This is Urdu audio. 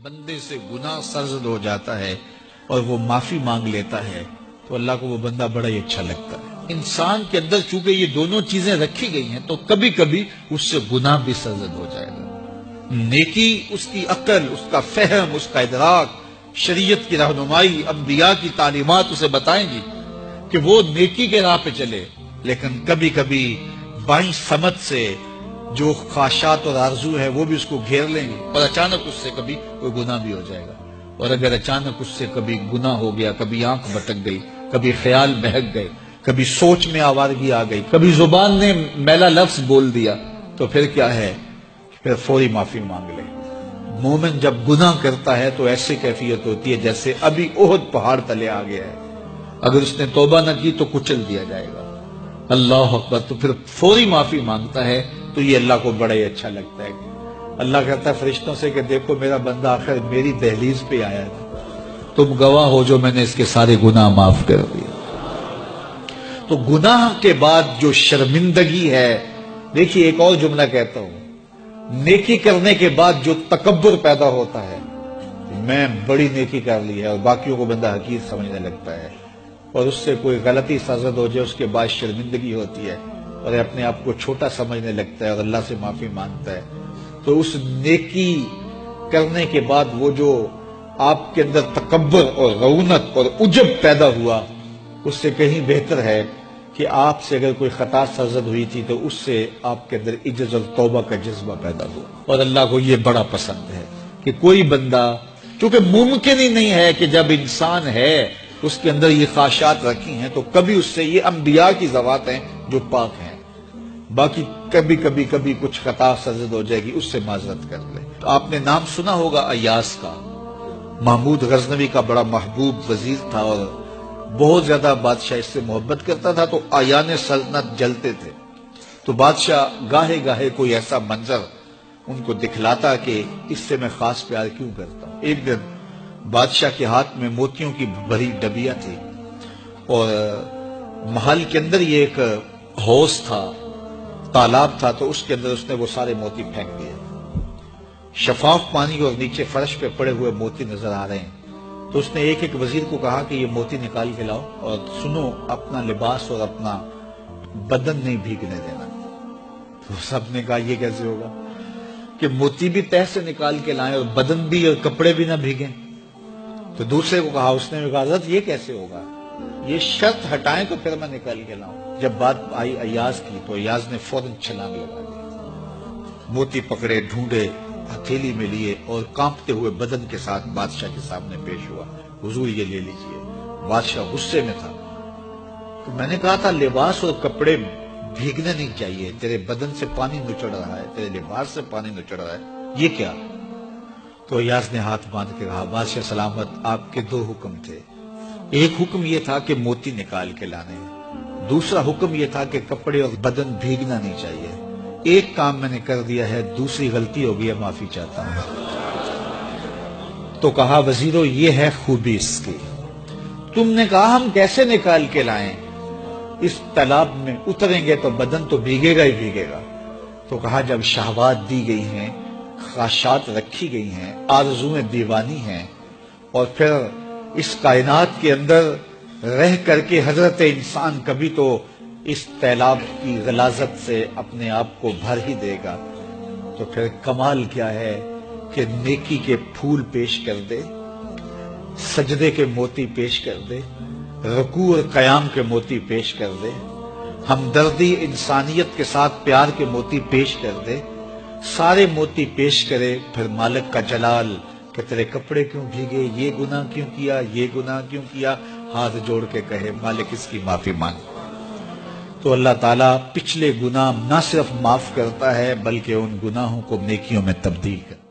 بندے سے گناہ سرزد ہو جاتا ہے اور وہ معافی مانگ لیتا ہے تو اللہ کو وہ بندہ بڑا ہی اچھا لگتا ہے۔ انسان کے اندر چونکہ یہ دونوں چیزیں رکھی گئی ہیں تو کبھی کبھی اس سے گناہ بھی سرزد ہو جائے گا۔ نیکی اس کی عقل، اس کا فہم، اس کا ادراک، شریعت کی رہنمائی، انبیاء کی تعلیمات اسے بتائیں گی کہ وہ نیکی کے راہ پہ چلے، لیکن کبھی کبھی بائیں سمت سے جو خواہشات اور آرزو ہے وہ بھی اس کو گھیر لیں گے اور اچانک اس سے کبھی کوئی گناہ بھی ہو جائے گا۔ اور اگر اچانک اس سے کبھی گناہ ہو گیا، کبھی آنکھ بھٹک گئی، کبھی خیال بہک گئے، کبھی سوچ میں آوارگی آ گئی، کبھی زبان نے میلا لفظ بول دیا، تو پھر کیا ہے؟ پھر فوری معافی مانگ لے۔ مومن جب گناہ کرتا ہے تو ایسی کیفیت ہوتی ہے جیسے ابھی احد پہاڑ تلے آ گیا ہے، اگر اس نے توبہ نہ کی تو کچل دیا جائے گا۔ اللہ اکبر، تو پھر فوری معافی مانگتا ہے تو یہ اللہ کو بڑا ہی اچھا لگتا ہے۔ اللہ کہتا ہے فرشتوں سے کہ دیکھو میرا بندہ آخر میری دہلیز پہ آیا تھا، تم گواہ ہو جو میں نے اس کے سارے گناہ معاف کر دیے۔ تو گناہ کے بعد جو شرمندگی ہے، دیکھیے ایک اور جملہ کہتا ہوں، نیکی کرنے کے بعد جو تکبر پیدا ہوتا ہے، میں بڑی نیکی کر لی ہے، اور باقیوں کو بندہ حقیر سمجھنے لگتا ہے، اور اس سے کوئی غلطی سرزد ہو جائے اس کے بعد شرمندگی ہوتی ہے اور اپنے آپ کو چھوٹا سمجھنے لگتا ہے اور اللہ سے معافی مانگتا ہے، تو اس نیکی کرنے کے بعد وہ جو آپ کے اندر تکبر اور رعونت اور عجب پیدا ہوا، اس سے کہیں بہتر ہے کہ آپ سے اگر کوئی خطا سرزد ہوئی تھی تو اس سے آپ کے اندر عجز اور توبہ کا جذبہ پیدا ہوا۔ اور اللہ کو یہ بڑا پسند ہے کہ کوئی بندہ، چونکہ ممکن ہی نہیں ہے کہ جب انسان ہے اس کے اندر یہ خواہشات رکھی ہیں تو کبھی اس سے، یہ انبیاء کی ذوات ہیں جو پاک ہیں، باقی کبھی کچھ خطا سرزد ہو جائے گی، اس سے معذرت کر لے۔ تو آپ نے نام سنا ہوگا ایاس کا، محمود غزنوی کا بڑا محبوب وزیر تھا اور بہت زیادہ بادشاہ اس سے محبت کرتا تھا، تو آیان سلطنت جلتے تھے، تو بادشاہ گاہے گاہے کوئی ایسا منظر ان کو دکھلاتا کہ اس سے میں خاص پیار کیوں کرتا ہوں۔ ایک دن بادشاہ کے ہاتھ میں موتیوں کی بھری ڈبیاں تھی اور محل کے اندر یہ ایک حوض تھا، تالاب تھا، تو اس کے اندر اس نے وہ سارے موتی پھینک دیے۔ شفاف پانی اور نیچے فرش پہ پڑے ہوئے موتی نظر آ رہے ہیں، تو اس نے ایک ایک وزیر کو کہا کہ یہ موتی نکال کے لاؤ، اور سنو اپنا لباس اور اپنا بدن نہیں بھیگنے دینا۔ تو سب نے کہا یہ کیسے ہوگا کہ موتی بھی تہ سے نکال کے لائیں اور بدن بھی اور کپڑے بھی نہ بھیگیں؟ تو دوسرے کو کہا، اس نے کہا حضرت یہ کیسے ہوگا، یہ شرط ہٹائیں تو پھر میں نکال کے لاؤں۔ جب بات آئی ایاز کی تو ایاز نے فوراً چھلانگ لگا دی، موتی پکڑے، ڈھونڈے، ہتھیلی میں لیے اور کانپتے ہوئے بدن کے ساتھ بادشاہ کے سامنے پیش ہوا، حضور یہ لے لیجئے۔ بادشاہ غصے میں تھا، تو میں نے کہا تھا لباس اور کپڑے بھیگنے نہیں چاہیے، تیرے بدن سے پانی نچڑ رہا ہے، تیرے لباس سے پانی نچڑ رہا ہے، یہ کیا؟ تو ایاز نے ہاتھ باندھ کے کہا، بادشاہ سلامت، آپ کے دو حکم تھے، ایک حکم یہ تھا کہ موتی نکال کے لانے، دوسرا حکم یہ تھا کہ کپڑے اور بدن بھیگنا نہیں چاہیے۔ ایک کام میں نے کر دیا ہے، دوسری غلطی ہو گئی ہے، معافی چاہتا ہوں۔ تو کہا وزیرو یہ ہے خوبی اس کی، تم نے کہا ہم کیسے نکال کے لائیں، اس تالاب میں اتریں گے تو بدن تو بھیگے گا ہی بھیگے گا۔ تو کہا جب شہوات دی گئی ہیں، خواہشات رکھی گئی ہیں، آرزویں دیوانی ہیں، اور پھر اس کائنات کے اندر رہ کر کے حضرت انسان کبھی تو اس تالاب کی غلاظت سے اپنے آپ کو بھر ہی دے گا، تو پھر کمال کیا ہے کہ نیکی کے پھول پیش کر دے، سجدے کے موتی پیش کر دے، رکوع اور قیام کے موتی پیش کر دے، ہمدردی انسانیت کے ساتھ پیار کے موتی پیش کر دے، سارے موتی پیش کرے، پھر مالک کا جلال کہ تیرے کپڑے کیوں بھیگے، یہ گناہ کیوں کیا، یہ گناہ کیوں کیا، ہاتھ جوڑ کے کہے مالک اس کی معافی مانگ، تو اللہ تعالیٰ پچھلے گناہ نہ صرف معاف کرتا ہے بلکہ ان گناہوں کو نیکیوں میں تبدیل کرتا ہے۔